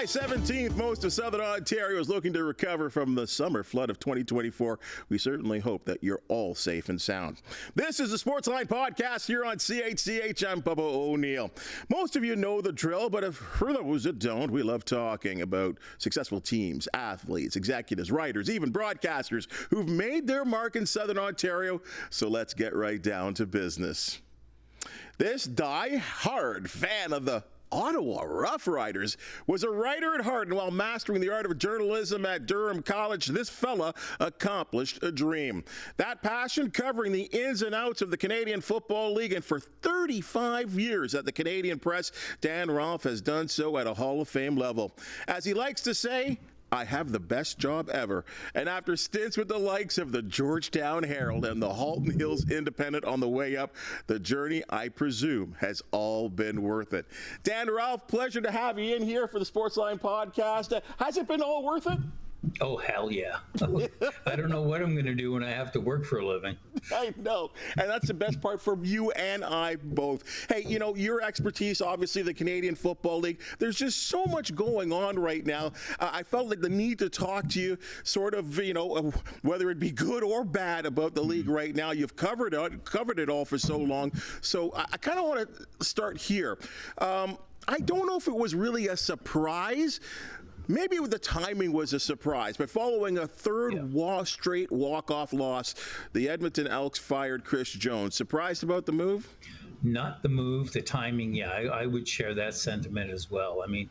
July 17th, most of Southern Ontario is looking to recover from the summer flood of 2024. We certainly hope that you're all safe and sound. This is the Sportsline Podcast here on CHCH. I'm Bubba O'Neil. Most of you know the drill, but for those that don't, we love talking about successful teams, athletes, executives, writers, even broadcasters who've made their mark in Southern Ontario. So let's get right down to business. This die-hard fan of the Ottawa Rough Riders was a writer at heart, and while mastering the art of journalism at Durham College, this fella accomplished a dream. That passion covering the ins and outs of the Canadian Football League, and for 35 years at the Canadian Press, Dan Rolfe has done so at a Hall of Fame level. As he likes to say, I have the best job ever. And after stints with the likes of the Georgetown Herald and the Halton Hills Independent on the way up, the journey, I presume, has all been worth it. Dan Rolfe, pleasure to have you in here for the Sportsline Podcast. Has it been all worth it? Oh, hell yeah. I don't know what I'm going to do when I have to work for a living. I know. And that's the best part for you and I both. Hey, you know, your expertise, obviously the Canadian Football League, there's just so much going on right now. I felt like the need to talk to you sort of, you know, whether it be good or bad about the league right now. You've covered it all for so long. So I kind of want to start here. I don't know if it was really a surprise. Maybe the timing was a surprise, but following a third straight walk-off loss, the Edmonton Elks fired Chris Jones. Surprised about the move? Not the move, the timing, yeah. I would share that sentiment as well. I mean,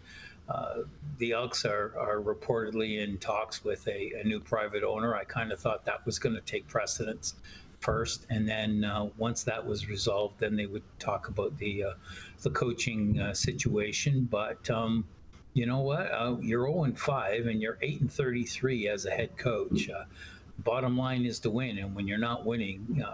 the Elks are reportedly in talks with a new private owner. I kind of thought that was going to take precedence first, and then once that was resolved, then they would talk about the coaching situation. But you know what? You're 0-5 and you're 8-33 as a head coach. Bottom line is to win, and when you're not winning,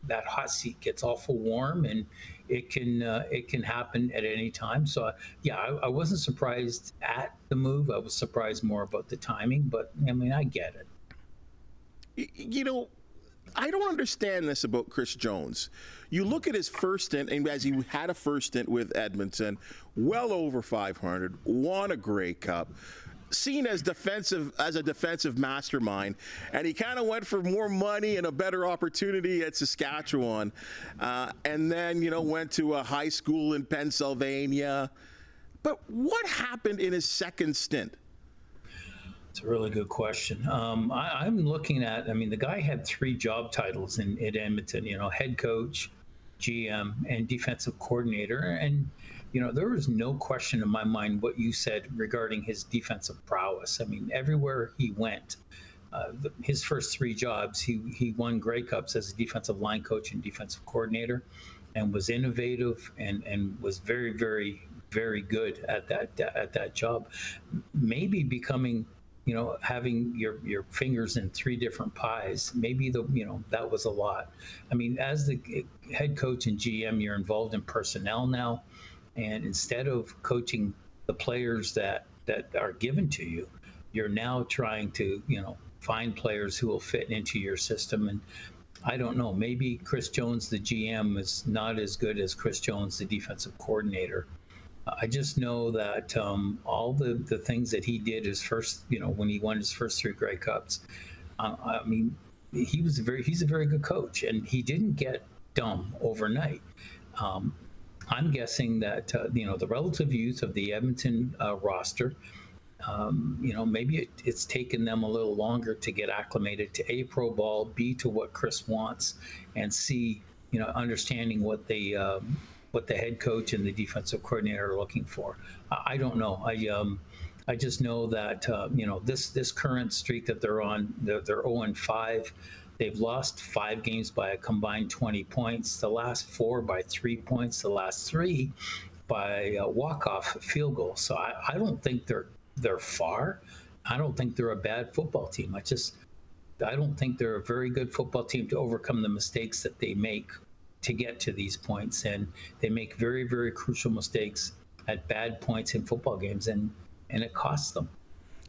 that hot seat gets awful warm, and it can happen at any time. So, I wasn't surprised at the move. I was surprised more about the timing, but I mean, I get it. You know, I don't understand this about Chris Jones. You look at his first stint, and as he had a first stint with Edmonton, well over 500, won a Grey Cup, seen as a defensive mastermind, and he kind of went for more money and a better opportunity at Saskatchewan, and then, you know, went to a high school in Pennsylvania. But what happened in his second stint? It's a really good question. I'm looking at, I mean, the guy had 3 job titles in Edmonton, you know, head coach, GM, and defensive coordinator. And, you know, there was no question in my mind what you said regarding his defensive prowess. I mean, everywhere he went, his first 3 jobs, he won Grey Cups as a defensive line coach and defensive coordinator, and was innovative and was very, very, very good at that job. Maybe becoming, you know, having your fingers in 3 different pies, maybe that was a lot. I mean, as the head coach and GM, you're involved in personnel now, and instead of coaching the players that are given to you, you're now trying to, you know, find players who will fit into your system. And I don't know, maybe Chris Jones, the GM, is not as good as Chris Jones, the defensive coordinator. I just know that all the things that he did his first, you know, when he won his first 3 Grey Cups, I mean, he's a very good coach, and he didn't get dumb overnight. I'm guessing that, you know, the relative youth of the Edmonton roster, you know, maybe it's taken them a little longer to get acclimated to A, pro ball, B, to what Chris wants, and C, you know, understanding what the head coach and the defensive coordinator are looking for. I don't know. I just know that, you know, this current streak that they're on, they're 0-5. They've lost 5 games by a combined 20 points. The last 4 by 3 points. The last 3 by a walk-off field goal. So I don't think they're far. I don't think they're a bad football team. I don't think they're a very good football team to overcome the mistakes that they make to get to these points, and they make very, very crucial mistakes at bad points in football games, and it costs them.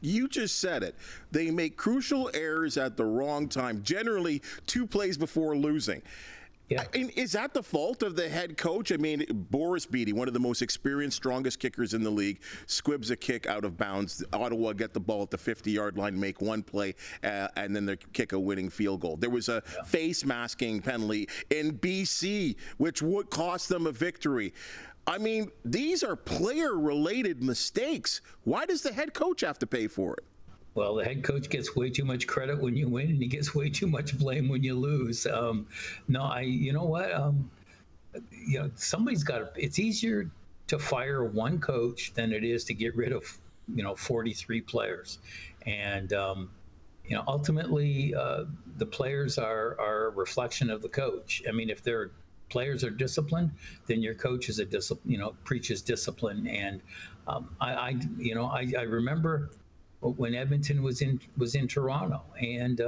You just said it. They make crucial errors at the wrong time, generally 2 plays before losing. Yeah. Is that the fault of the head coach? I mean, Boris Beattie, one of the most experienced, strongest kickers in the league, squibs a kick out of bounds. Ottawa get the ball at the 50-yard line, make one play, and then they kick a winning field goal. There was a face masking penalty in BC, which would cost them a victory. I mean, these are player-related mistakes. Why does the head coach have to pay for it? Well, the head coach gets way too much credit when you win, and he gets way too much blame when you lose. You know what? Somebody's got to. It's easier to fire one coach than it is to get rid of, 43 players, and ultimately, the players are a reflection of the coach. I mean, if their players are disciplined, then your coach is preaches discipline. And I remember when Edmonton was in Toronto, and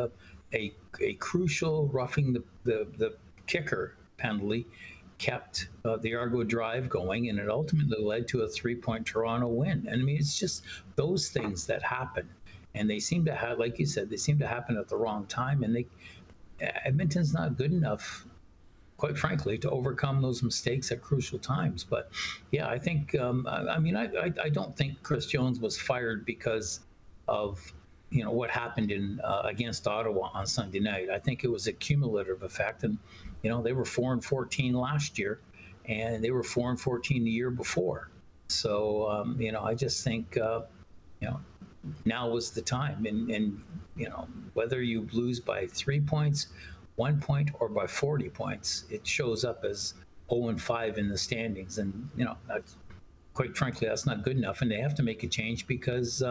a crucial roughing the kicker penalty kept the Argo drive going, and it ultimately led to a 3-point Toronto win. And I mean, it's just those things that happen, and they seem to have, like you said, they seem to happen at the wrong time, and Edmonton's not good enough, quite frankly, to overcome those mistakes at crucial times. But yeah, I think I don't think Chris Jones was fired because of what happened against Ottawa on Sunday night. I think it was a cumulative effect, and they were 4-14 last year, and they were 4-14 the year before. So I just think now was the time, and whether you lose by 3 points, 1 point, or by 40 points, it shows up as 0-5 in the standings, and that's, quite frankly, that's not good enough, and they have to make a change, because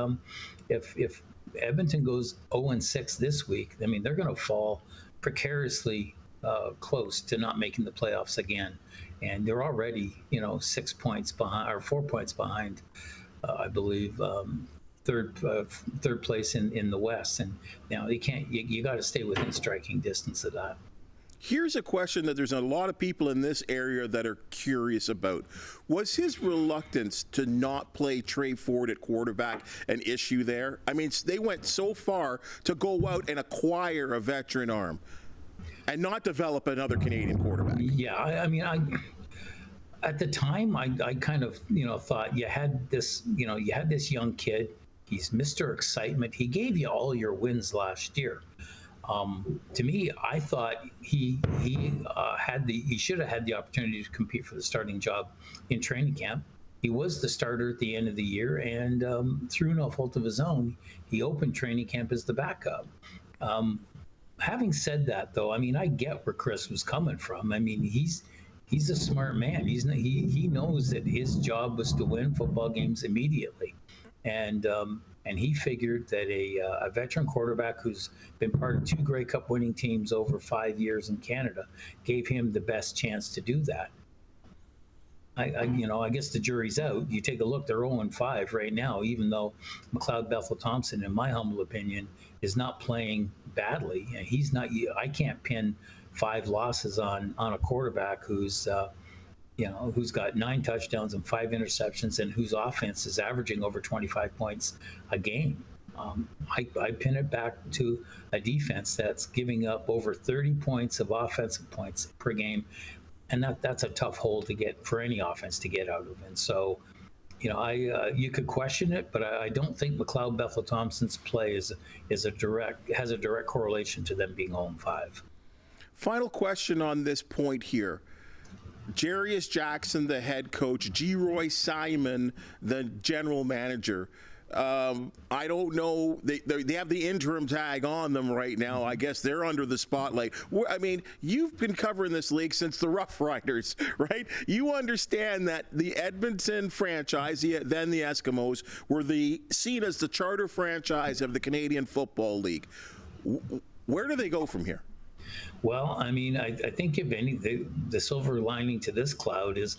if Edmonton goes 0-6 this week, I mean, they're going to fall precariously close to not making the playoffs again, and they're already 6 points behind, or 4 points behind, I believe, third place in the West, and you got to stay within striking distance of that. Here's a question that there's a lot of people in this area that are curious about. Was his reluctance to not play Trey Ford at quarterback an issue there? I mean, they went so far to go out and acquire a veteran arm and not develop another Canadian quarterback. Yeah, I mean, at the time, I kind of, thought you had this young kid. He's Mr. Excitement. He gave you all your wins last year. To me, I thought he should have had the opportunity to compete for the starting job in training camp. He was the starter at the end of the year, and through no fault of his own, he opened training camp as the backup. Having said that, though, I mean, I get where Chris was coming from. I mean, he's a smart man. He knows that his job was to win football games immediately, and he figured that a veteran quarterback who's been part of 2 Grey Cup winning teams over 5 years in Canada gave him the best chance to do that. I guess the jury's out. You take a look; they're 0-5 right now, even though McLeod Bethel-Thompson, in my humble opinion, is not playing badly. He's not. I can't pin 5 losses on a quarterback who's got 9 touchdowns and 5 interceptions, and whose offense is averaging over 25 points a game. I pin it back to a defense that's giving up over 30 points of offensive points per game, and that's a tough hole to get for any offense to get out of. And so, you could question it, but I don't think McLeod Bethel-Thompson's play has a direct correlation to them being 0-5. Final question on this point here. Jarius Jackson, the head coach, G. Roy Simon, the general manager. I don't know. They have the interim tag on them right now. I guess they're under the spotlight. I mean, you've been covering this league since the Rough Riders, right? You understand that the Edmonton franchise, then the Eskimos, were seen as the charter franchise of the Canadian Football League. Where do they go from here? Well, I mean, I think if any, the silver lining to this cloud is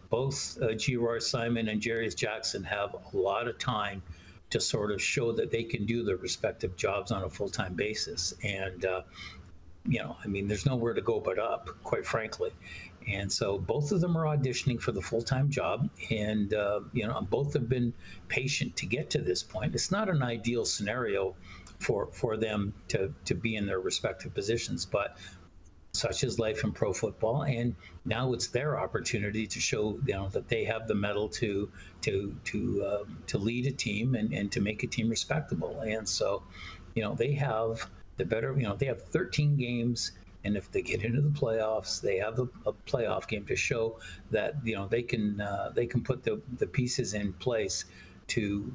both G. Roy Simon and Jarius Jackson have a lot of time to sort of show that they can do their respective jobs on a full-time basis. And, I mean, there's nowhere to go but up, quite frankly. And so both of them are auditioning for the full-time job, and, both have been patient to get to this point. It's not an ideal scenario for them to be in their respective positions, but such as life in pro football, and now it's their opportunity to show, that they have the mettle to lead a team and to make a team respectable. And so, they have they have 13 games, and if they get into the playoffs, they have a playoff game to show that they can put the pieces in place to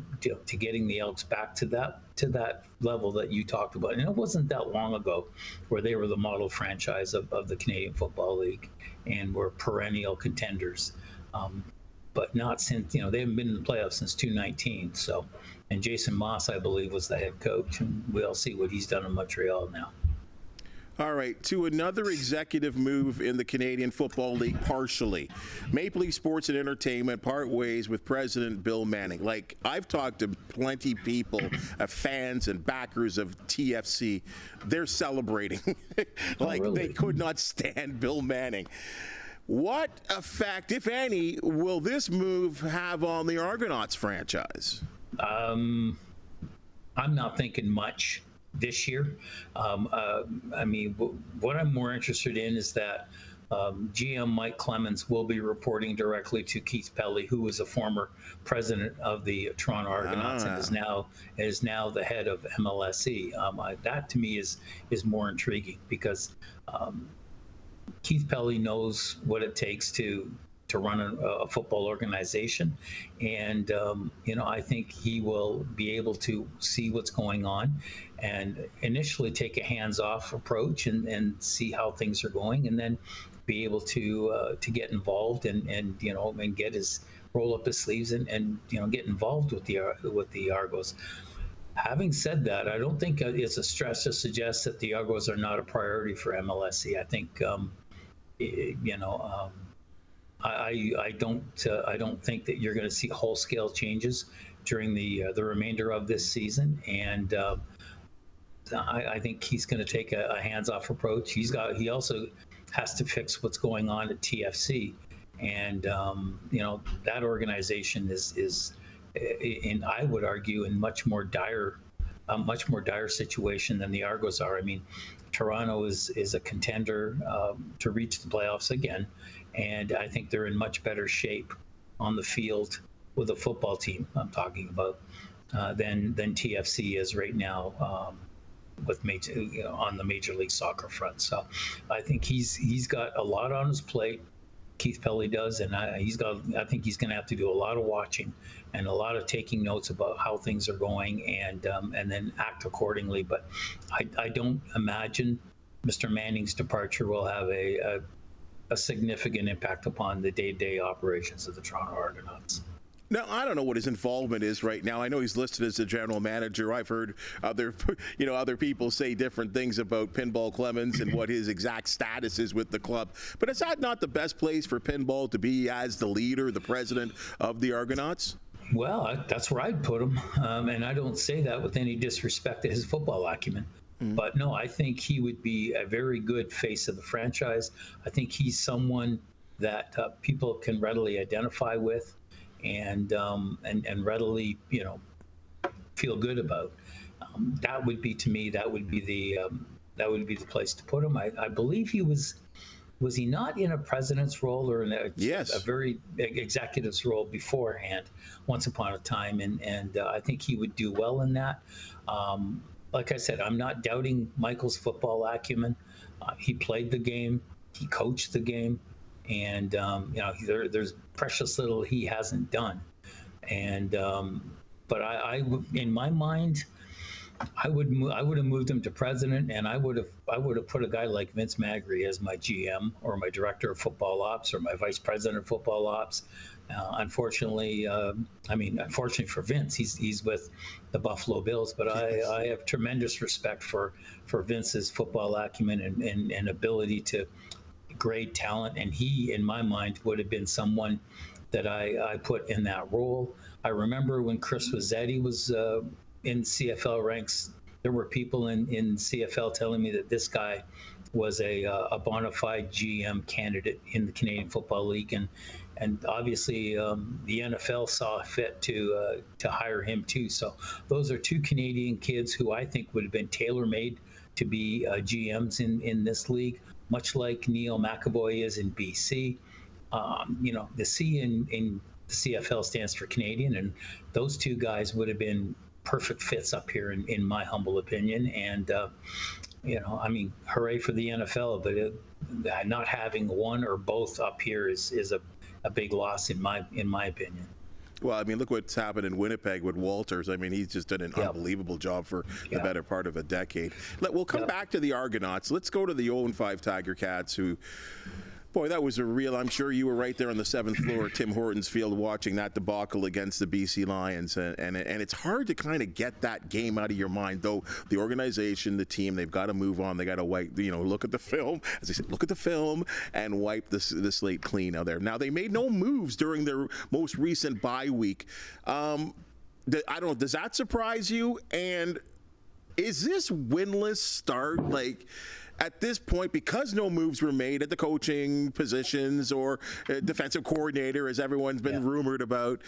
getting the Elks back to that level that you talked about. And it wasn't that long ago where they were the model franchise of the Canadian Football League and were perennial contenders. But not since, they haven't been in the playoffs since 2019. So, and Jason Moss, I believe, was the head coach, and we'll see what he's done in Montreal now. All right, to another executive move in the Canadian Football League partially. Maple Leaf Sports and Entertainment part ways with President Bill Manning. Like, I've talked to plenty people, fans and backers of TFC. They're celebrating. Really? They could not stand Bill Manning. What effect, if any, will this move have on the Argonauts franchise? I'm not thinking much this year. What I'm more interested in is that GM Mike Clemens will be reporting directly to Keith Pelly, who was a former president of the Toronto Argonauts and is now the head of MLSE. That to me is more intriguing because Keith Pelly knows what it takes to run a football organization, and I think he will be able to see what's going on and initially take a hands-off approach and see how things are going, and then be able to get involved and get his roll up his sleeves and get involved with the Argos. Having said that, I don't think it's a stretch to suggest that the Argos are not a priority for MLSE. I think I don't think that you're going to see whole-scale changes during the remainder of this season, and I think he's going to take a hands-off approach. He also has to fix what's going on at TFC, and that organization is I would argue, in much more dire situation than the Argos are. I mean, Toronto is a contender to reach the playoffs again, and I think they're in much better shape on the field with a football team I'm talking about than TFC is right now with on the Major League Soccer front. So I think he's got a lot on his plate. Keith Pelly does, and I think he's going to have to do a lot of watching and a lot of taking notes about how things are going, and then act accordingly. But I don't imagine Mr. Manning's departure will have a significant impact upon the day-to-day operations of the Toronto Argonauts. Now, I don't know what his involvement is right now. I know he's listed as the general manager. I've heard other people say different things about Pinball Clemens and what his exact status is with the club. But is that not the best place for Pinball to be as the leader, the president of the Argonauts? Well, that's where I'd put him. And I don't say that with any disrespect to his football acumen. Mm-hmm. But no, I think he would be a very good face of the franchise. I think he's someone that people can readily identify with and readily, feel good about. That would be, to me, that would be the place to put him. I believe he was he not in a president's role or in a very executive's role beforehand, once upon a time, and I think he would do well in that. Like I said, I'm not doubting Michael's football acumen. He played the game, he coached the game, and there's precious little he hasn't done. And but I in my mind, I would have moved him to president, and I would have put a guy like Vince Magri as my GM or my director of football ops or my vice president of football ops. Unfortunately for Vince, he's with the Buffalo Bills, but I have tremendous respect for Vince's football acumen and ability to grade talent, and he, in my mind, would have been someone that I put in that role. I remember when Chris Rossetti was in CFL ranks, there were people in CFL telling me that this guy was a bona fide GM candidate in the Canadian Football League, and obviously the NFL saw fit to hire him too. So those are two Canadian kids who I think would have been tailor-made to be GMs in this league. much like Neil McAvoy is in BC. The C in the CFL stands for Canadian, and those two guys would have been perfect fits up here, in my humble opinion. And hooray for the NFL, but not having one or both up here is a big loss in my opinion. Well, I mean, look what's happened in Winnipeg with Walters. I mean, he's just done an unbelievable job for the better part of a decade. We'll come back to the Argonauts. Let's go to the 0-5 Tiger Cats, who, boy, that was a real, I'm sure you were right there on the 7th floor of Tim Hortons Field watching that debacle against the BC Lions. And it's hard to kind of get that game out of your mind, though the organization, the team, they've got to move on. They got to wipe, look at the film, as I said, look at the film and wipe the slate clean out there. Now, they made no moves during their most recent bye week. I don't know, does that surprise you? And is this winless start, at this point, because no moves were made at the coaching positions or defensive coordinator, as everyone's been rumored about,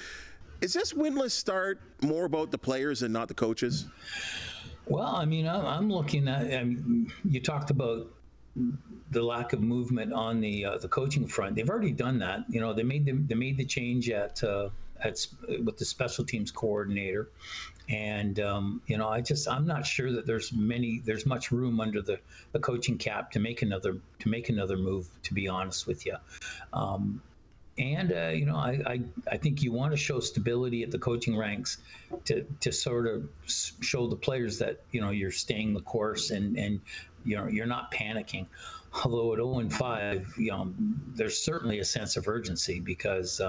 is this winless start more about the players and not the coaches? Well, I mean, I'm looking at, you talked about the lack of movement on the coaching front. They've already done that. They made the change with the special teams coordinator. And I'm not sure that there's much room under the coaching cap to make another move, to be honest with you. I think you want to show stability at the coaching ranks to sort of show the players that you're staying the course and you're not panicking. Although at 0-5, there's certainly a sense of urgency because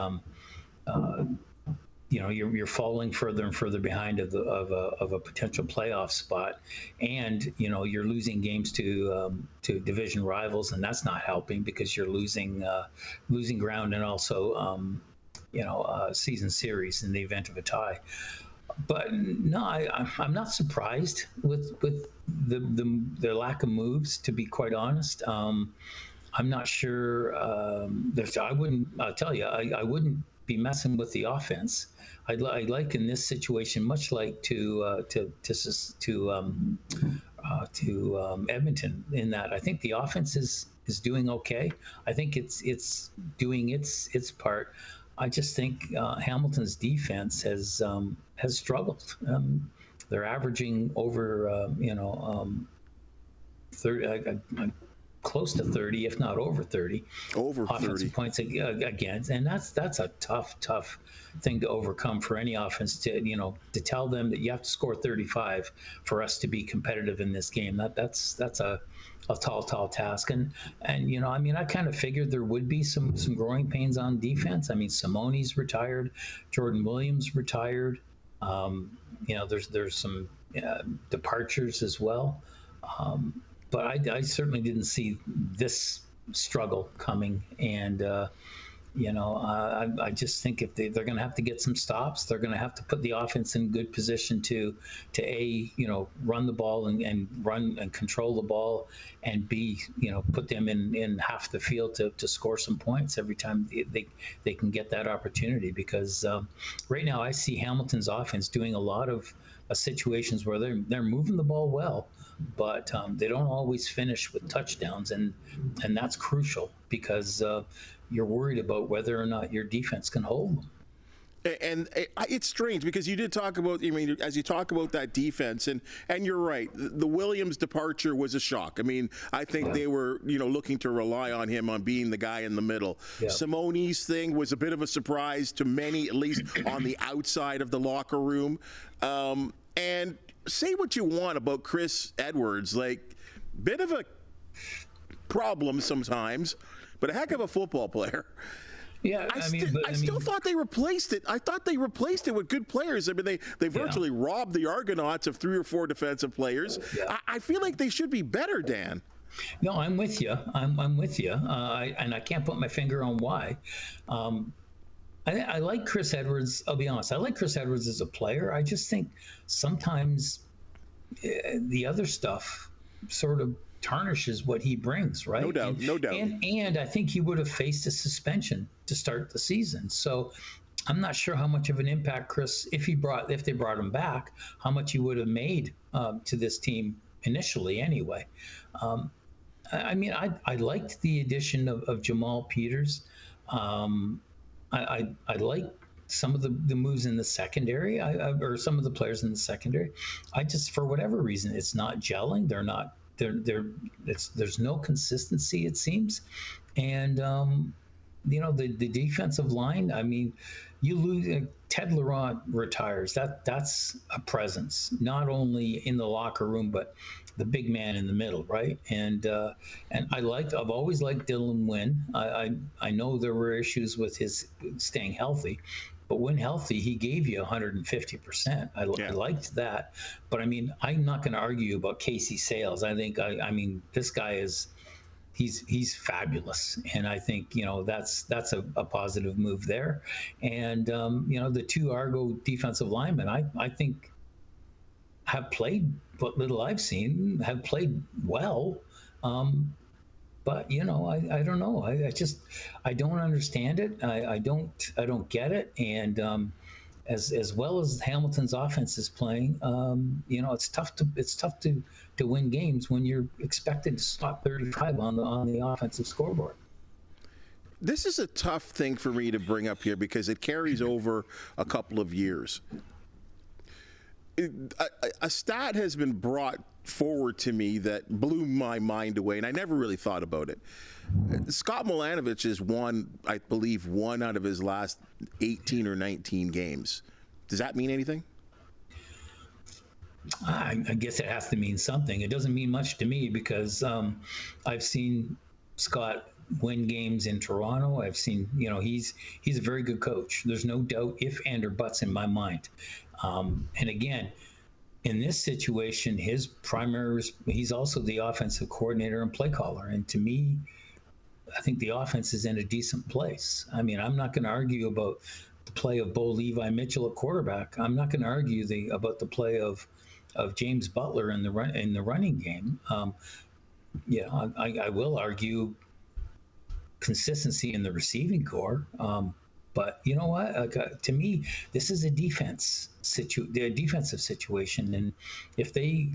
you're falling further and further behind of a potential playoff spot, and you're losing games to division rivals, and that's not helping because you're losing ground and also season series in the event of a tie. But no, I'm not surprised with the lack of moves, to be quite honest. I'm not sure. I'll tell you, I wouldn't be messing with the offense. I'd like in this situation, much like to Edmonton, in that I think the offense is doing okay. I think it's doing its part. I just think Hamilton's defense has struggled. They're averaging over 30. Close to 30, if not over 30, offensive points against, and that's a tough thing to overcome for any offense to tell them that you have to score 35 for us to be competitive in this game. That's a tall task, and I kind of figured there would be some growing pains on defense. I mean, Simone's retired, Jordan Williams retired. There's some departures as well. But I certainly didn't see this struggle coming, and I just think if they're going to have to get some stops, they're going to have to put the offense in good position to run the ball and run and control the ball, and B, put them in half the field to score some points every time they can get that opportunity. Because right now I see Hamilton's offense doing a lot of situations where they're moving the ball well, but they don't always finish with touchdowns, and that's crucial because you're worried about whether or not your defense can hold them. And it's strange because you did talk about, as you talk about that defense, and you're right, the Williams departure was a shock. I mean, I think they were, looking to rely on him on being the guy in the middle. Yeah. Simone's thing was a bit of a surprise to many, at least on the outside of the locker room. And say what you want about Chris Edwards, bit of a problem sometimes, but a heck of a football player. Yeah, I still thought they replaced it. I thought they replaced it with good players. I mean, they virtually robbed the Argonauts of 3 or 4 defensive players. Yeah. I feel like they should be better, Dan. No, I'm with you. I'm with you, and I can't put my finger on why. I like Chris Edwards. I'll be honest. I like Chris Edwards as a player. I just think sometimes the other stuff sort of tarnishes what he brings, right? No doubt. And I think he would have faced a suspension to start the season. So I'm not sure how much of an impact Chris, if they brought him back, how much he would have made to this team initially anyway. I mean, I liked the addition of Jamal Peters. I like some of the moves in the secondary, or some of the players in the secondary. I just, for whatever reason, it's not gelling. They're not. There's no consistency, it seems, and the defensive line. I mean, you lose. Ted Laurent retires. That's a presence, not only in the locker room, but the big man in the middle, right? And I've always liked Dylan Wynn. I know there were issues with his staying healthy, but when healthy, he gave you 150%. I liked that. But I mean, I'm not going to argue about Casey Sales. I think I mean, this guy is. He's fabulous, and I think that's a positive move there. And the two Argo defensive linemen, I think, have played, what little I've seen, have played well. But I don't know. I don't understand it. I don't get it. And as well as Hamilton's offense is playing, it's tough to win games when you're expected to stop 35 on the offensive scoreboard. This is a tough thing for me to bring up here because it carries over a couple of years. A stat has been brought forward to me that blew my mind away, and I never really thought about it. Scott Milanovich has won, I believe, one out of his last 18 or 19 games. Does that mean anything? I guess it has to mean something. It doesn't mean much to me because I've seen Scott win games in Toronto. I've seen, he's a very good coach. There's no doubt, if and or buts in my mind. And again, in this situation, he's also the offensive coordinator and play caller. And to me, I think the offense is in a decent place. I mean, I'm not going to argue about the play of Bo Levi Mitchell at quarterback. I'm not going to argue about the play of James Butler in the running game. I will argue consistency in the receiving core. But you know what? To me, this is a defensive situation, and if they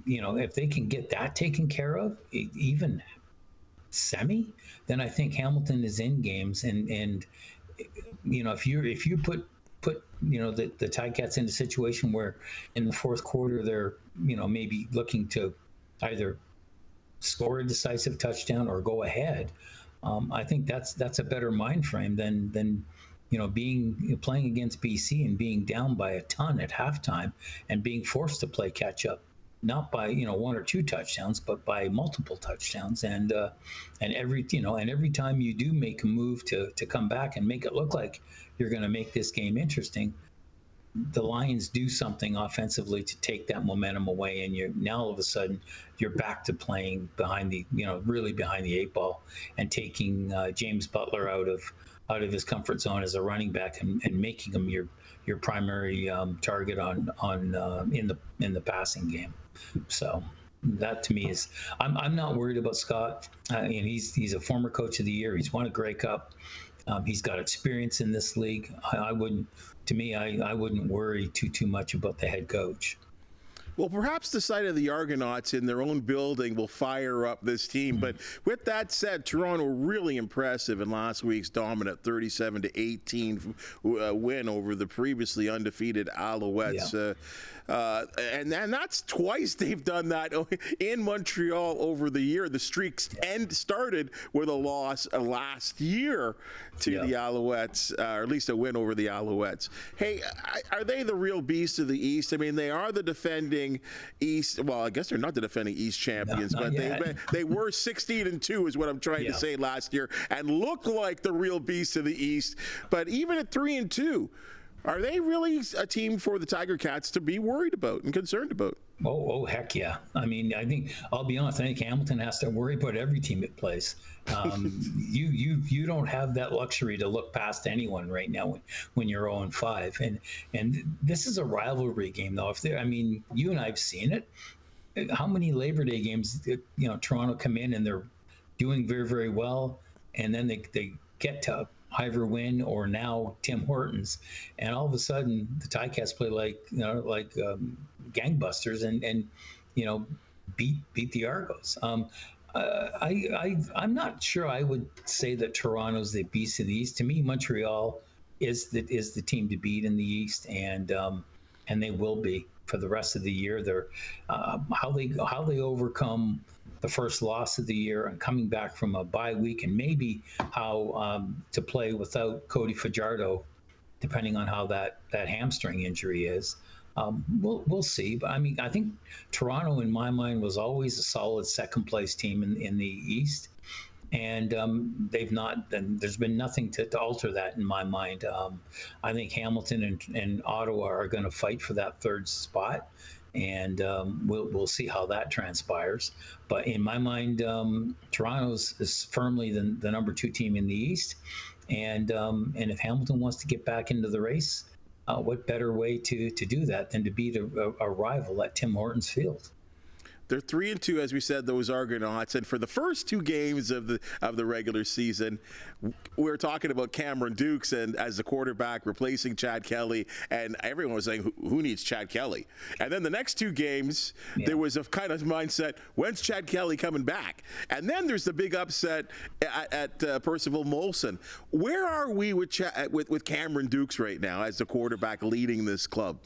can get that taken care of, even semi, then I think Hamilton is in games. And if you put the Ticats in a situation where in the fourth quarter they're maybe looking to either score a decisive touchdown or go ahead. I think that's a better mind frame than playing against BC and being down by a ton at halftime and being forced to play catch up, not by one or two touchdowns, but by multiple touchdowns. And every time you do make a move to come back and make it look like you're going to make this game interesting, the Lions do something offensively to take that momentum away, and you're now all of a sudden you're back to playing behind the really behind the eight ball and taking James Butler out of his comfort zone as a running back and making him your primary target in the passing game. So that to me is I'm not worried about Scott. And he's a former coach of the year. He's won a Grey Cup. He's got experience in this league. I wouldn't worry too much about the head coach. Well, perhaps the sight of the Argonauts in their own building will fire up this team. But with that said, Toronto really impressive in last week's dominant 37-18 win over the previously undefeated Alouettes. Yeah. And that's twice they've done that in Montreal over the year. The streaks started with a loss last year to the Alouettes, or at least a win over the Alouettes. Hey, are they the real beast of the East? I mean, they are the defending East. Well, I guess they're not the defending East champions, but they were 16-2 is what I'm trying to say last year, and look like the real beast of the East. But even at 3-2. Are they really a team for the Tiger Cats to be worried about and concerned about? Oh, heck yeah. I mean, I'll be honest, I think Hamilton has to worry about every team it plays. You don't have that luxury to look past anyone right now when you're 0-5. And this is a rivalry game, though. You and I have seen it. How many Labor Day games, Toronto come in and they're doing very, very well, and then they get to Ivor Wynn or now Tim Hortons, and all of a sudden the Ticats play like gangbusters and beat the Argos. I'm not sure I would say that Toronto's the beast of the East. To me, Montreal is the team to beat in the East, and they will be for the rest of the year. They're how they overcome the first loss of the year and coming back from a bye week, and maybe how to play without Cody Fajardo, depending on how that hamstring injury is. We'll see. But I mean, I think Toronto, in my mind, was always a solid second place team in the East, and they've not. And there's been nothing to alter that in my mind. I think Hamilton and Ottawa are going to fight for that third spot, and we'll see how that transpires. But in my mind, Toronto is firmly the number 2 team in the East, and if Hamilton wants to get back into the race, what better way to do that than to beat a rival at Tim Hortons Field? They're 3-2, as we said, those Argonauts, and for the first 2 games of the regular season, we're talking about Cameron Dukes and as the quarterback replacing Chad Kelly, and everyone was saying, who needs Chad Kelly? And then the next 2 games, there was a kind of mindset, when's Chad Kelly coming back? And then there's the big upset at Percival Molson. Where are we with Cameron Dukes right now as the quarterback leading this club?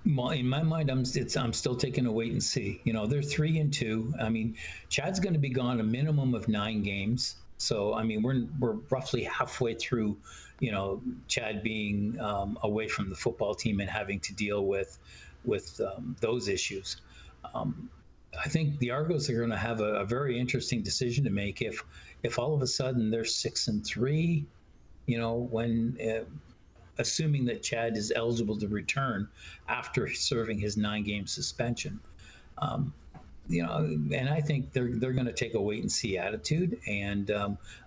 In my mind, I'm still taking a wait and see. You know, they're 3-2. I mean, Chad's going to be gone a minimum of 9 games. So, I mean, we're roughly halfway through, you know, Chad being away from the football team and having to deal with those issues. I think the Argos are going to have a very interesting decision to make if all of a sudden they're 6-3, you know, when assuming that Chad is eligible to return after serving his 9-game suspension. You know, and I think they're going to take a wait and see attitude. And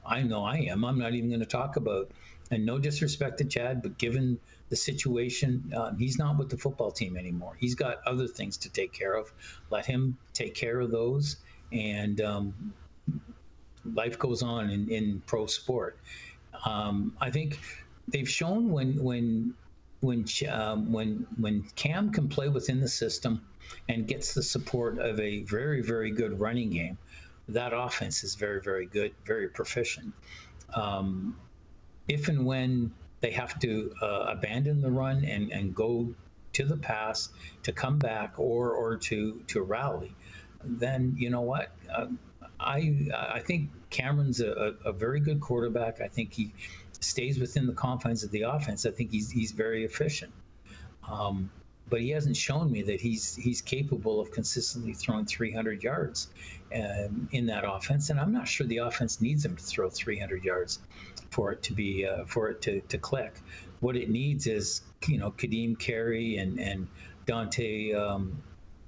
I know I am. I'm not even going to talk about, and no disrespect to Chad, but given the situation, he's not with the football team anymore. He's got other things to take care of. Let him take care of those, and life goes on in pro sport. I think they've shown when Cam can play within the system and gets the support of a very, very good running game, that offense is very, very good, very proficient. If and when they have to abandon the run and go to the pass to come back or to rally, then you know what? I think Cameron's a very good quarterback. I think he stays within the confines of the offense. I think he's very efficient, but he hasn't shown me that he's capable of consistently throwing 300 yards in that offense. And I'm not sure the offense needs him to throw 300 yards for it to be to click. What it needs is, you know, Kadeem Carey and Dante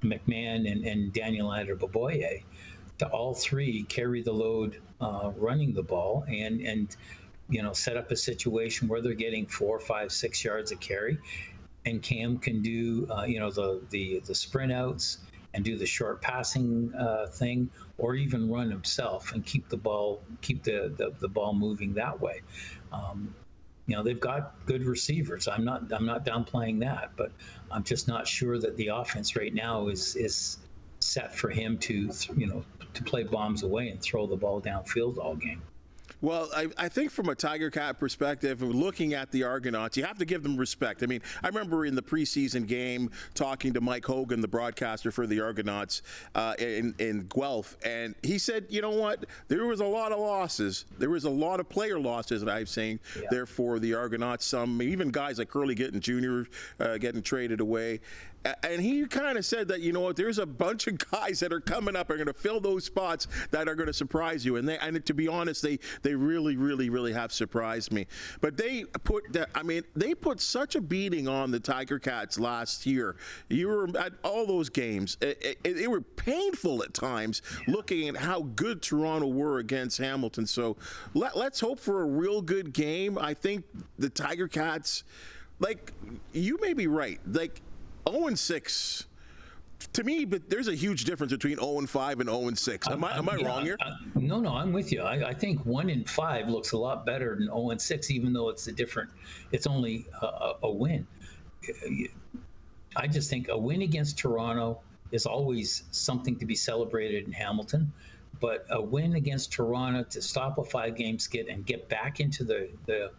McMahon and Daniel Adder-Boboye to all 3 carry the load running the ball and you know, set up a situation where they're getting 4, 5, 6 yards a carry, and Cam can do you know, the sprint outs and do the short passing thing, or even run himself and keep the ball moving that way. You know, they've got good receivers. I'm not downplaying that, but I'm just not sure that the offense right now is set for him to, you know, to play bombs away and throw the ball downfield all game. Well, I think from a Tiger Cat perspective, looking at the Argonauts, you have to give them respect. I mean, I remember in the preseason game talking to Mike Hogan, the broadcaster for the Argonauts in Guelph, and he said, you know what, there was a lot of losses. There was a lot of player losses that I've seen there for the Argonauts. Some, even guys like Curly Gittin Jr. Getting traded away. And he kind of said that, you know what, there's a bunch of guys that are coming up are going to fill those spots that are going to surprise you. And to be honest, they really, really, really have surprised me. But they put such a beating on the Tiger Cats last year. You were at all those games. They were painful at times looking at how good Toronto were against Hamilton. So let's hope for a real good game. I think the Tiger Cats, like, you may be right. Like, 0-6 to me, but there's a huge difference between 0-5 and 0-6. Am I wrong here? No, I'm with you. I think 1-5 looks a lot better than 0-6, even though it's only a win. I just think a win against Toronto is always something to be celebrated in Hamilton, but a win against Toronto to stop a 5-game skid and get back into the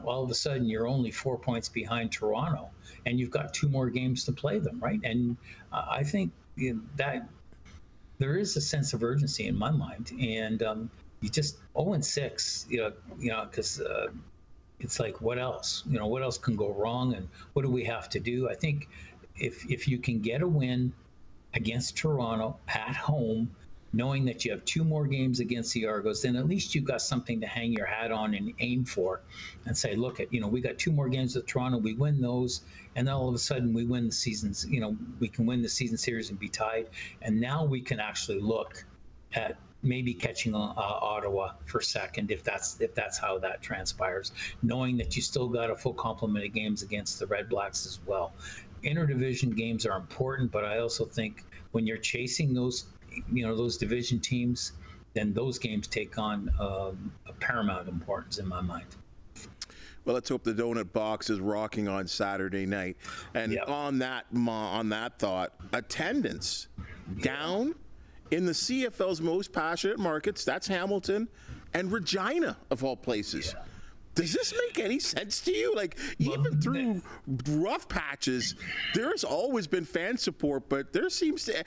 all of a sudden you're only 4 points behind Toronto, and you've got 2 more games to play them, right? And I think that there is a sense of urgency in my mind, and you just 0-6, because it's like, what else? What else can go wrong, and what do we have to do? I think if you can get a win against Toronto at home, knowing that you have 2 more games against the Argos, then at least you've got something to hang your hat on and aim for, and say, look, we got 2 more games with Toronto, we win those, and then all of a sudden we win the seasons. We can win the season series and be tied, and now we can actually look at maybe catching Ottawa for second, if that's how that transpires, knowing that you still got a full complement of games against the Red Blacks as well. Interdivision games are important, but I also think when you're chasing those division teams, then those games take on a paramount importance in my mind. Well, let's hope the donut box is rocking on Saturday night. And on that thought, attendance down in the CFL's most passionate markets, that's Hamilton and Regina, of all places. Yeah. Does this make any sense to you? Even through rough patches, there's always been fan support, but there seems to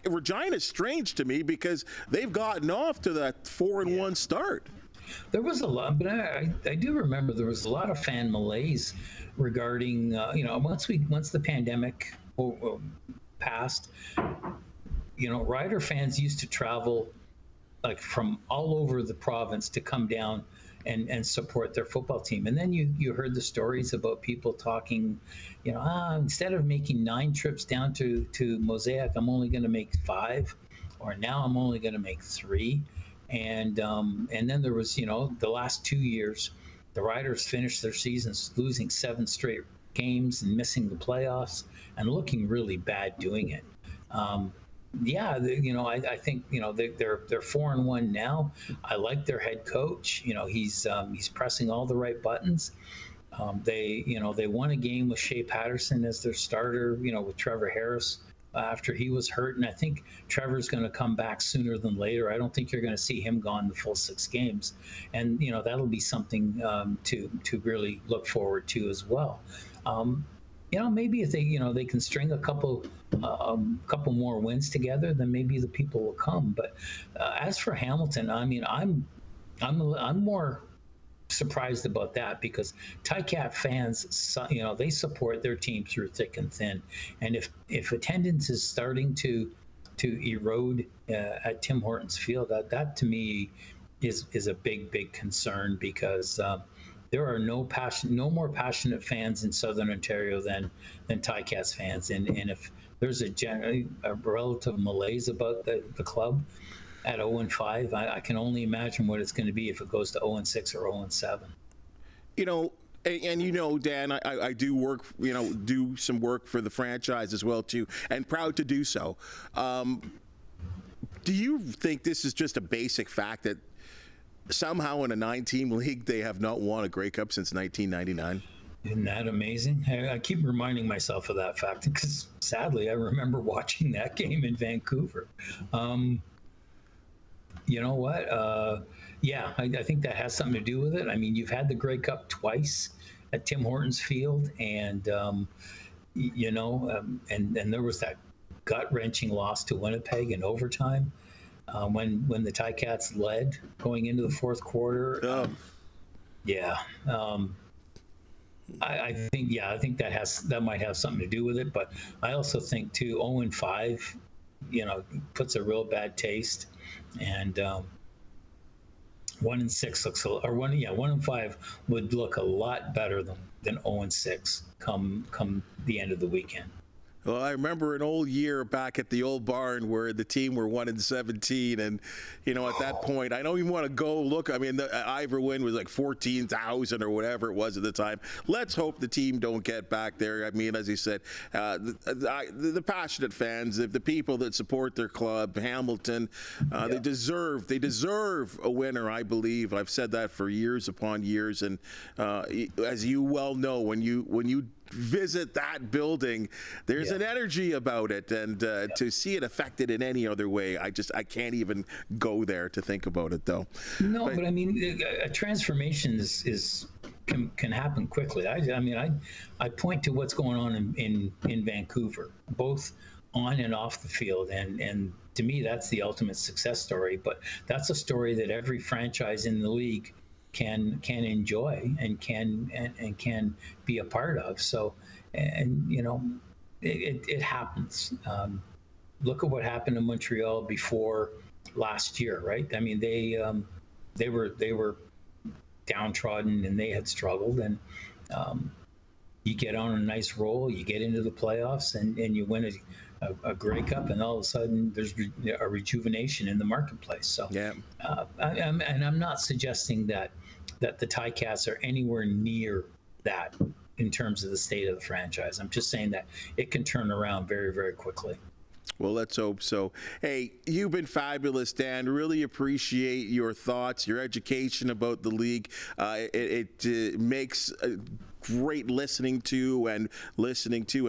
Regina's strange to me because they've gotten off to that 4-1 start. There was a lot, but I do remember there was a lot of fan malaise regarding once the pandemic passed. Rider fans used to travel from all over the province to come down and support their football team. And then you heard the stories about people talking, instead of making 9 trips down to Mosaic, I'm only going to make 5, or now I'm only going to make 3. And then there was, the last 2 years, the Riders finished their seasons losing 7 straight games and missing the playoffs and looking really bad doing it. I think they're 4-1 now. I like their head coach. He's pressing all the right buttons. They won a game with Shea Patterson as their starter. With Trevor Harris after he was hurt, and I think Trevor's going to come back sooner than later. I don't think you're going to see him gone the full 6 games, and that'll be something to really look forward to as well. Maybe if they can string a couple more wins together, then maybe the people will come. But as for Hamilton, I'm more surprised about that, because Ticat fans, they support their team through thick and thin, and if attendance is starting to erode at Tim Hortons Field, that to me is a big concern, because there are no more passionate fans in Southern Ontario than Ticats fans, and if there's a relative malaise about the club at 0-5, I can only imagine what it's going to be if it goes to 0-6 or 0-7. And Dan, I do work, do some work for the franchise as well too, and proud to do so. Do you think this is just a basic fact that somehow in a 9-team league they have not won a Grey Cup since 1999? Isn't that amazing? I keep reminding myself of that fact because sadly I remember watching that game in Vancouver. You know what? I think that has something to do with it. You've had the Grey Cup twice at Tim Hortons Field, and and there was that gut-wrenching loss to Winnipeg in overtime when the Ticats led going into the fourth quarter. I think that might have something to do with it, but I also think too 0-5, puts a real bad taste, and 1-6 looks 1-5 would look a lot better than 0-6 come the end of the weekend. Well, I remember an old year back at the old barn where the team were 1-17, and at that point, I don't even want to go look. The Ivor win was like 14,000 or whatever it was at the time. Let's hope the team don't get back there. As you said, the passionate fans, the people that support their club, Hamilton, they deserve a winner. I believe I've said that for years upon years, and as you well know, when you visit that building, there's an energy about it, and to see it affected in any other way, I can't even go there to think about it, though. No, but I mean, a transformation can happen quickly. I point to what's going on in Vancouver, both on and off the field, and to me, that's the ultimate success story. But that's a story that every franchise in the league can enjoy and can be a part of. So, and you know, it happens. Look at what happened in Montreal before last year, right? I mean, they were downtrodden and they had struggled, and you get on a nice roll, you get into the playoffs, and you win a Grey Cup, and all of a sudden there's a rejuvenation in the marketplace. So, I'm not suggesting that the Ticats are anywhere near that in terms of the state of the franchise. I'm just saying that it can turn around very, very quickly. Well, let's hope so. Hey, you've been fabulous, Dan. Really appreciate your thoughts, your education about the league. It makes great listening to and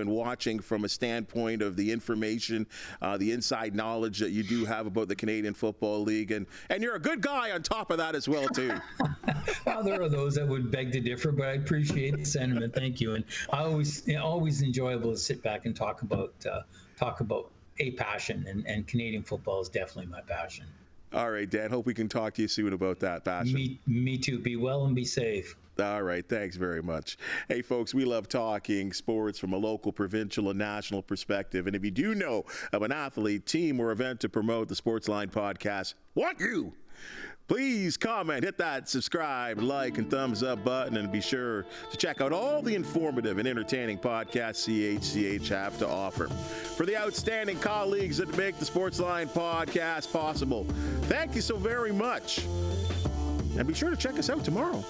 watching from a standpoint of the information, the inside knowledge that you do have about the Canadian Football League, and you're a good guy on top of that as well, too. Well, there are those that would beg to differ, but I appreciate the sentiment. Thank you. And always enjoyable to sit back and talk about a passion, and Canadian football is definitely my passion. All right, Dan. Hope we can talk to you soon about that passion. Me too. Be well and be safe. All right. Thanks very much. Hey, folks, we love talking sports from a local, provincial, and national perspective. And if you do know of an athlete, team, or event to promote, the Sportsline Podcast want you. Please comment, hit that subscribe, like, and thumbs up button, and be sure to check out all the informative and entertaining podcasts CHCH have to offer. For the outstanding colleagues that make the Sportsline Podcast possible, thank you so very much. And be sure to check us out tomorrow.